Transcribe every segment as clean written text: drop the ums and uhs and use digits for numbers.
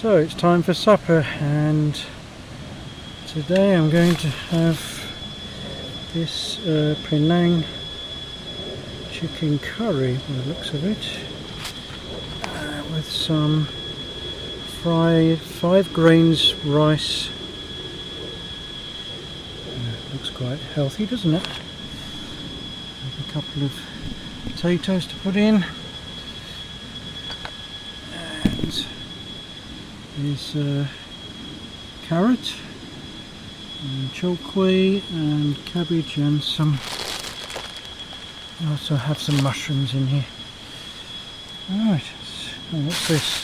So it's time for supper, and today I'm going to have this Penang chicken curry by the looks of it, with some fried 5 grains rice. Looks quite healthy, doesn't it? A couple of potatoes to put in, and there's carrot and chokwi and cabbage and some. I also have some mushrooms in here. Alright, oh, what's this?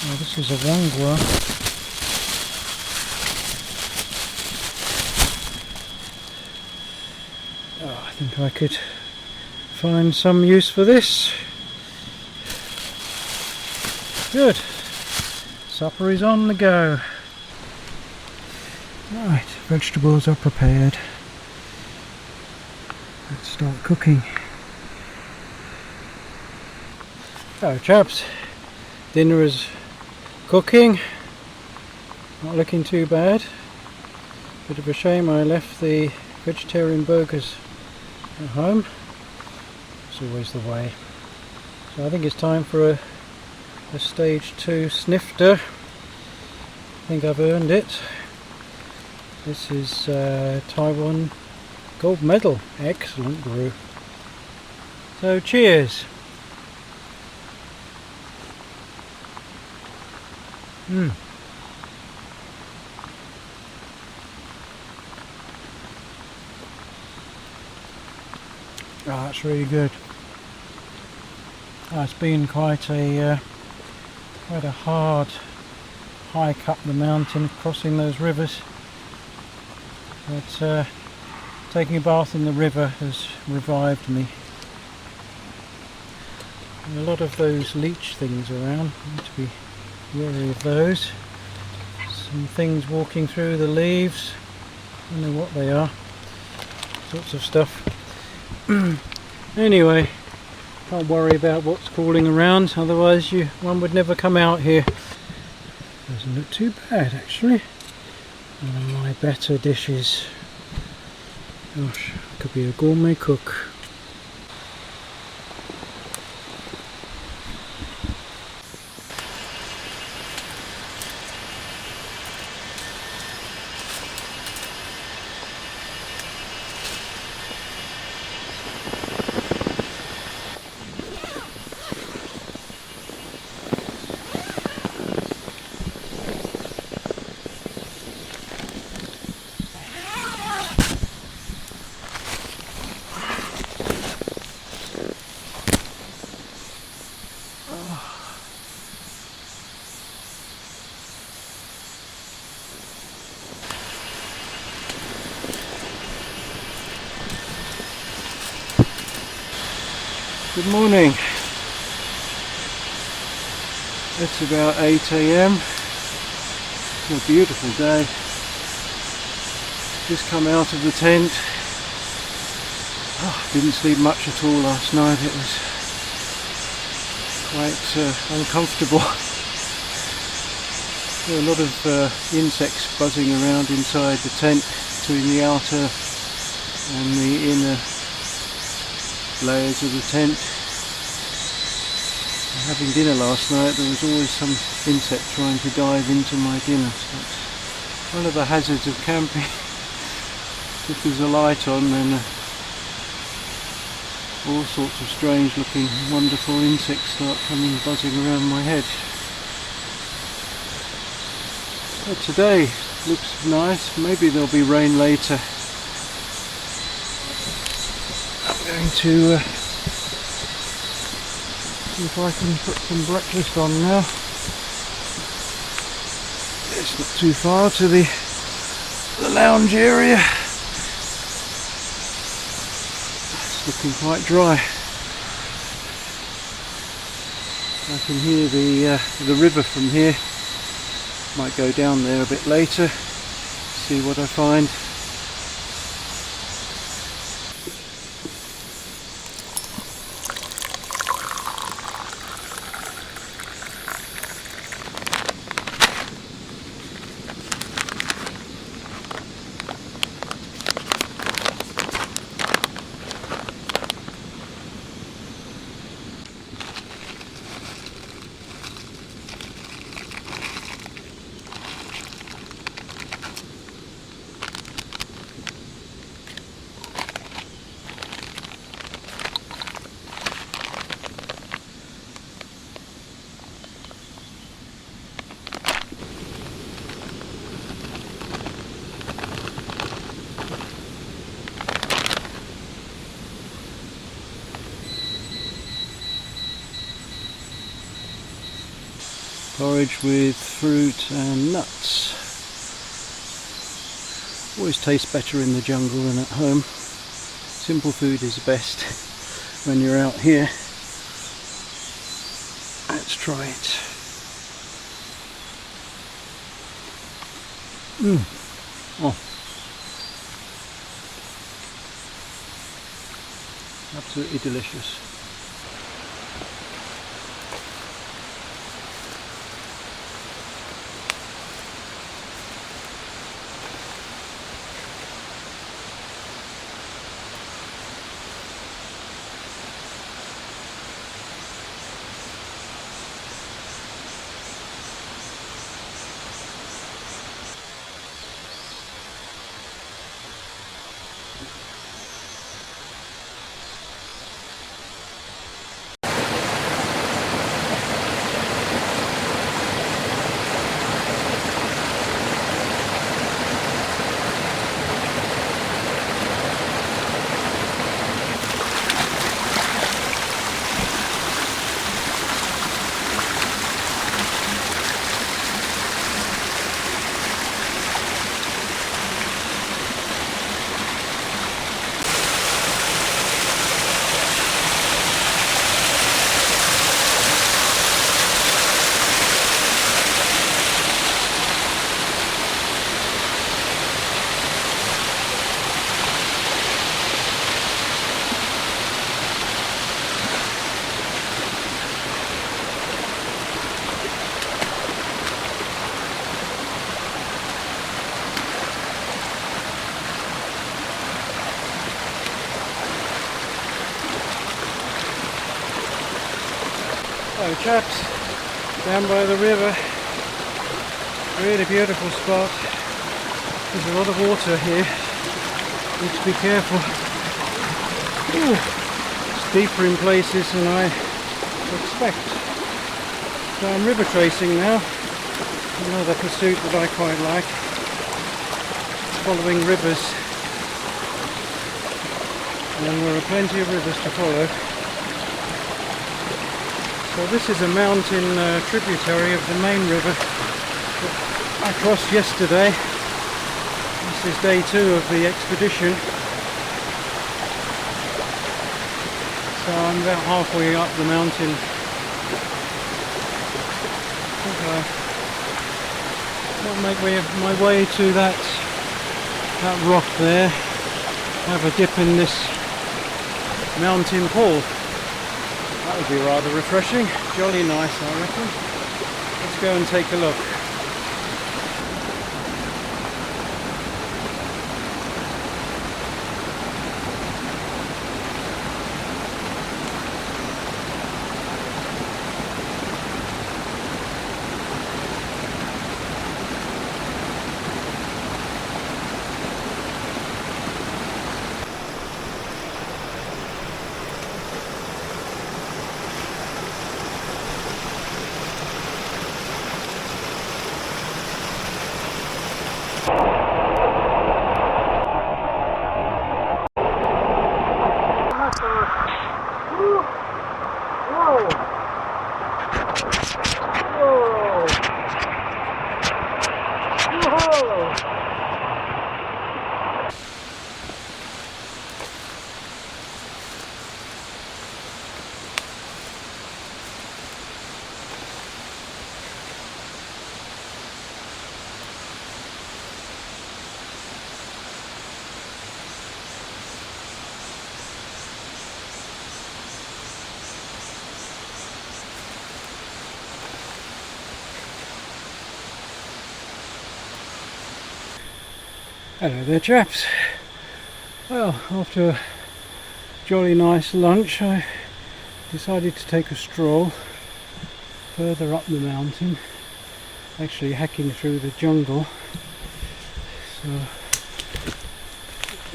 Oh, this is a wangwa. Oh, I think I could find some use for this. Good. Supper is on the go. Right, vegetables are prepared. Let's start cooking. So chaps, dinner is cooking. Not looking too bad. Bit of a shame I left the vegetarian burgers at home. It's always the way. So I think it's time for a stage 2 snifter. I think I've earned it. This is Taiwan gold medal. Excellent brew. So cheers. Oh, that's really good. Oh, it's been quite a hard hike up the mountain, crossing those rivers. But taking a bath in the river has revived me. There are a lot of those leech things around. I need to be wary of those. Some things walking through the leaves. I don't know what they are. Sorts of stuff. Anyway, can't worry about what's crawling around, otherwise one would never come out here. Doesn't look too bad actually. One of my better dishes. Gosh, I could be a gourmet cook. Good morning. It's about 8 AM. It's a beautiful day. Just come out of the tent. Oh, didn't sleep much at all last night. It was quite uncomfortable. There were a lot of insects buzzing around inside the tent, between the outer and the inner layers of the tent. Having dinner last night, there was always some insect trying to dive into my dinner. So it's one of the hazards of camping. If there's a light on, then all sorts of strange looking wonderful insects start coming buzzing around my head. But today looks nice. Maybe there'll be rain later. I'm going to see if I can put some breakfast on now. It's not too far to the lounge area. It's looking quite dry. I can hear the river from here. Might go down there a bit later, see what I find. Porridge with fruit and nuts. Always tastes better in the jungle than at home. Simple food is best when you're out here. Let's try it. Oh, absolutely delicious. Hello chaps, down by the river, really beautiful spot. There's a lot of water here, need to be careful. Ooh, it's deeper in places than I expect. So I'm river tracing now, another pursuit that I quite like, following rivers, and there are plenty of rivers to follow. So this is a mountain tributary of the main river that I crossed yesterday. This is day 2 of the expedition. So I'm about halfway up the mountain. I'll make my way to that rock there. Have a dip in this mountain pool. That would be rather refreshing, jolly nice I reckon. Let's go and take a look. Hello there chaps. Well, after a jolly nice lunch I decided to take a stroll further up the mountain, actually hacking through the jungle, so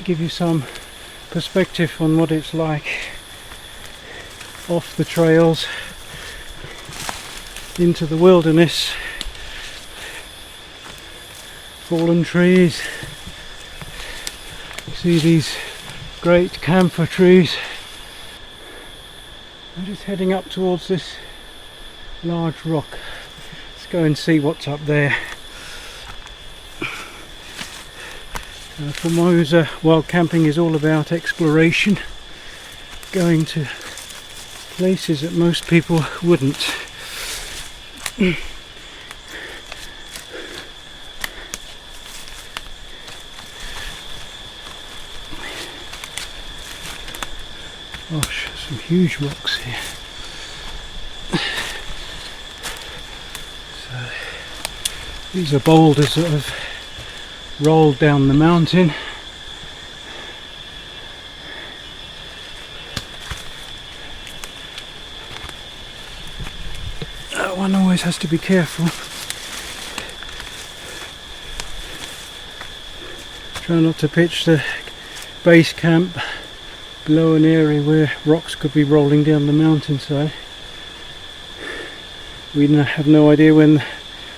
give you some perspective on what it's like off the trails into the wilderness. Fallen trees. See these great camphor trees. I'm just heading up towards this large rock. go and see what's up there. Formosa wild camping is all about exploration, going to places that most people wouldn't. Gosh, some huge rocks here. So, these are boulders that have rolled down the mountain. One always has to be careful. Try not to pitch the base camp below an area where rocks could be rolling down the mountainside. We have no idea when the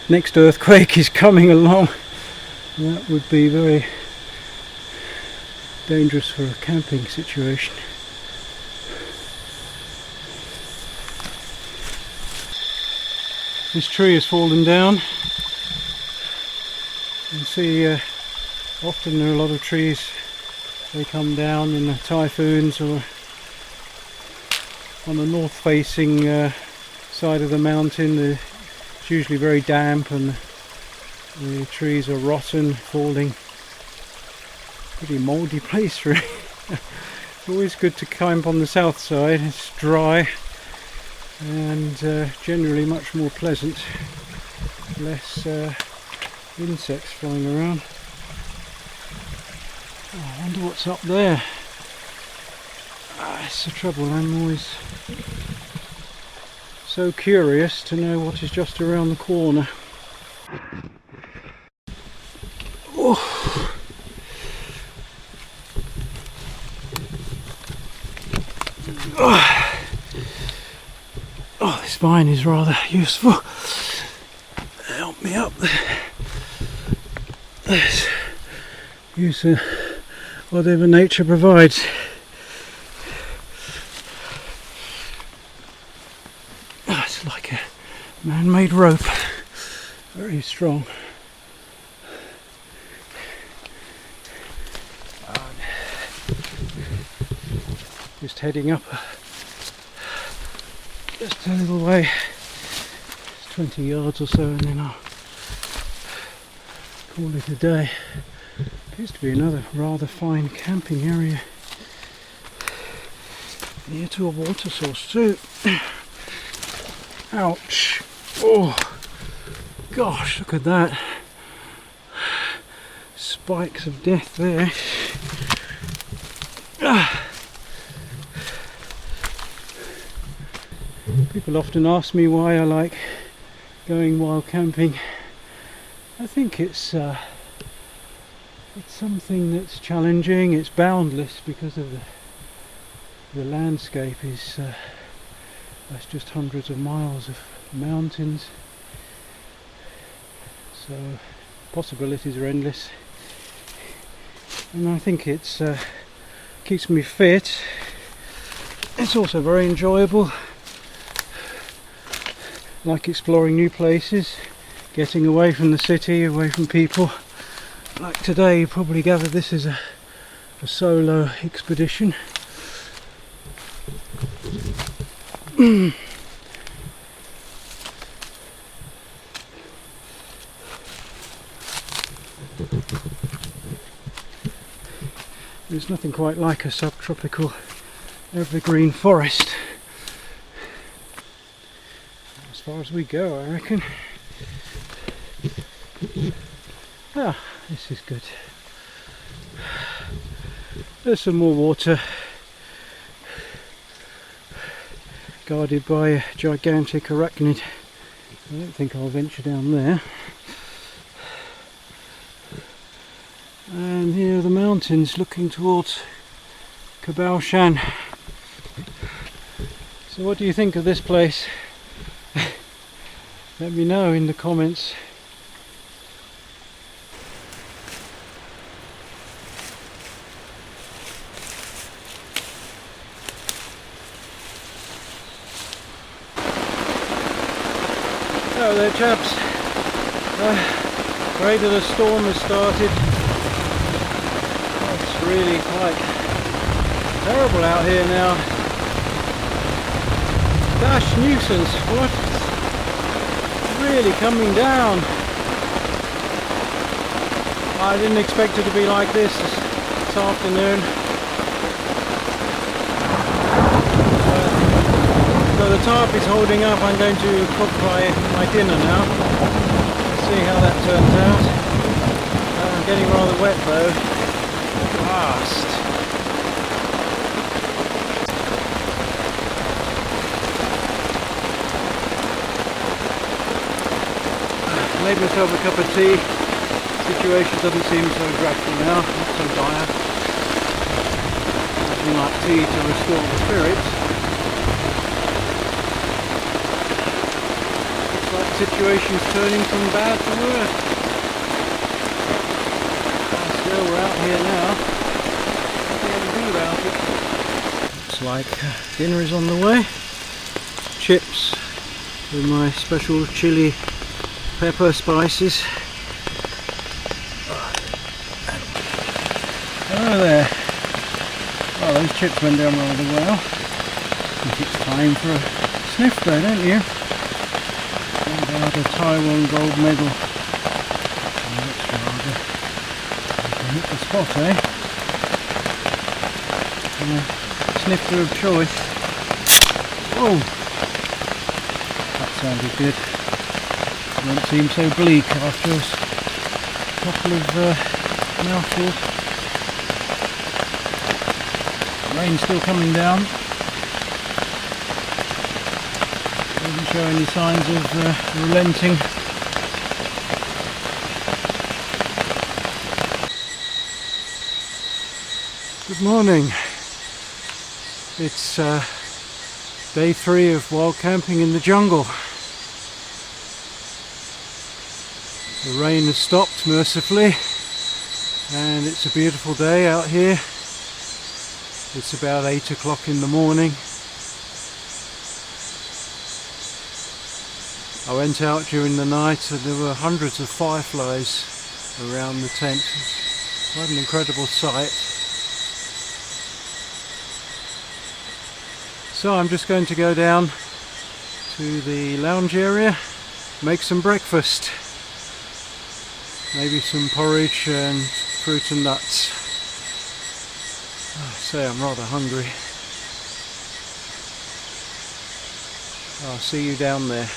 next earthquake is coming along. That would be very dangerous for a camping situation. This tree has fallen down. You can see often there are a lot of trees, they come down in the typhoons or on the north facing side of the mountain. It's usually very damp and the trees are rotten, falling. Pretty mouldy place really. It's always good to camp on the south side, it's dry and generally much more pleasant, less insects flying around. Oh, I wonder what's up there. It's the trouble, I'm always so curious to know what is just around the corner. Oh. Oh, this vine is rather useful. Help me up. Let's use whatever nature provides. Oh, it's like a man-made rope, very strong. Just heading up just a little way, it's 20 yards or so, and then I'll call it a day. Appears to be another rather fine camping area near to a water source too. Ouch! Oh gosh, look at that! Spikes of death there. People often ask me why I like going wild camping. I think it's something that's challenging, it's boundless because of the landscape is that's just hundreds of miles of mountains, so possibilities are endless, and I think it's keeps me fit. It's also very enjoyable. Like exploring new places, getting away from the city, away from people. Like today, you probably gathered this is a solo expedition. There's nothing quite like a subtropical evergreen forest. As far as we go, I reckon. Ah, this is good. There's some more water, guarded by a gigantic arachnid. I don't think I'll venture down there. And here are the mountains looking towards Kabaoshan. So what do you think of this place? Let me know in the comments. Hello there chaps. Afraid that a storm has started. It's really quite terrible out here now. Gosh, nuisance, what? It's really coming down. I didn't expect it to be like this afternoon. So the tarp is holding up. I'm going to cook my dinner now. Let's see how that turns out. I'm getting rather wet though. Fast. Made myself a cup of tea. Situation doesn't seem so dreadful now, not so dire. Nothing like tea to restore the spirits. Looks like the situation's turning from bad to worse. Still, we're out here now. Nothing to do about it. Looks like dinner is on the way. Chips with my special chili pepper spices. Hello there. Oh, those chips went down rather well. I think it's time for a sniff though, don't you? What about a Taiwan gold medal? Oh, that's rather... I can hit the spot, eh? Sniffer of choice. Oh! That sounded good. Won't seem so bleak after a couple of mouthfuls. Rain still coming down. Doesn't show any signs of relenting. Good morning. It's day 3 of wild camping in the jungle. The rain has stopped mercifully and it's a beautiful day out here. It's about 8 o'clock in the morning. I went out during the night and there were hundreds of fireflies around the tent. It's quite an incredible sight. So I'm just going to go down to the lounge area, make some breakfast. Maybe some porridge and fruit and nuts. I say I'm rather hungry. I'll see you down there.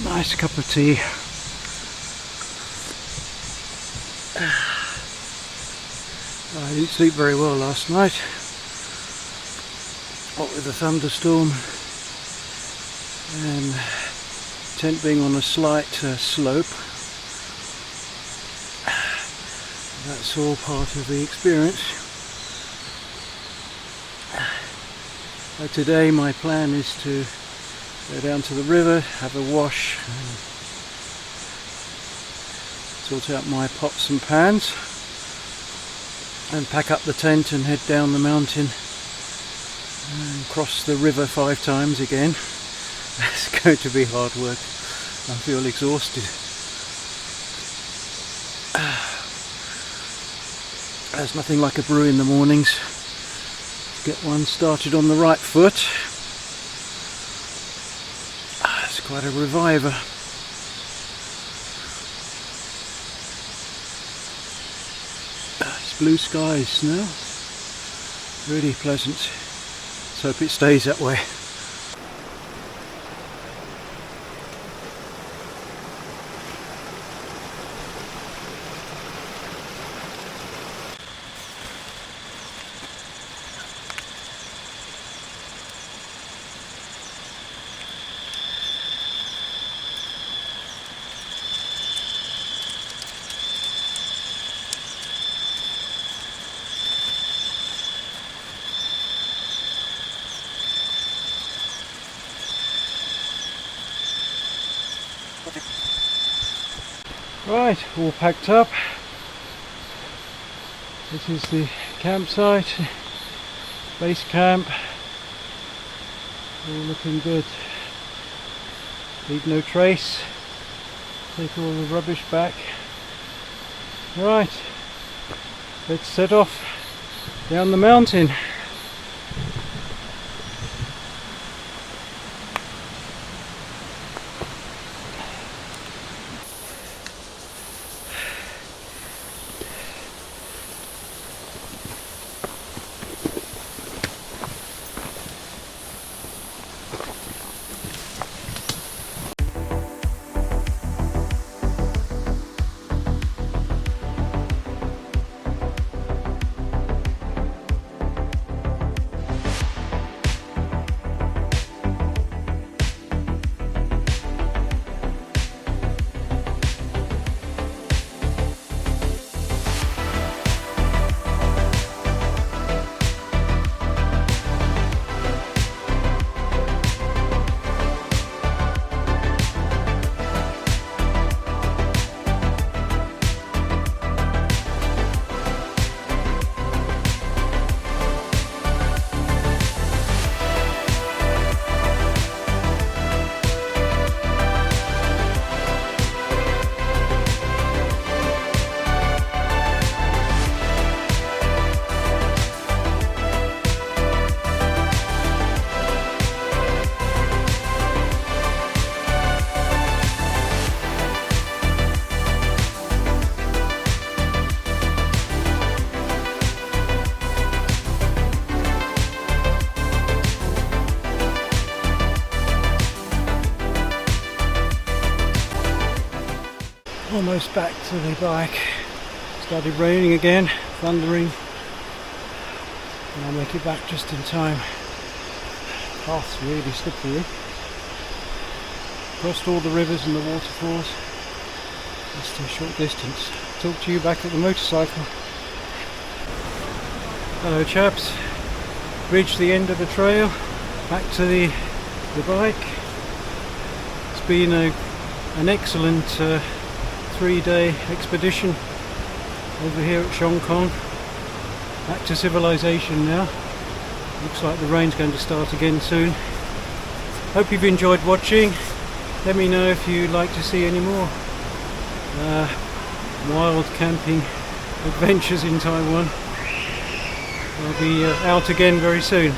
Nice cup of tea. I didn't sleep very well last night. What with the thunderstorm and tent being on a slight slope. That's all part of the experience. Today my plan is to go down to the river, have a wash, and sort out my pots and pans, and pack up the tent and head down the mountain and cross the river 5 times again. It's going to be hard work. I feel exhausted. There's nothing like a brew in the mornings. Get one started on the right foot. It's quite a reviver. It's blue skies now. Really pleasant. Let's hope it stays that way. Right, all packed up. This is the campsite, base camp. All looking good. Leave no trace. Take all the rubbish back. Right, let's set off down the mountain. Almost back to the bike. Started raining again, thundering, and I'll make it back just in time. Path's really slippery. Crossed all the rivers and the waterfalls. Just a short distance. Talk to you back at the motorcycle. Hello chaps. Reached the end of the trail. Back to the bike. It's been an excellent 3-day expedition over here at Xiongkong. Back to civilization now. Looks like the rain's going to start again soon. Hope you've enjoyed watching. Let me know if you'd like to see any more wild camping adventures in Taiwan. I'll be out again very soon.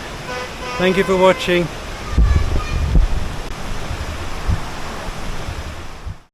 Thank you for watching.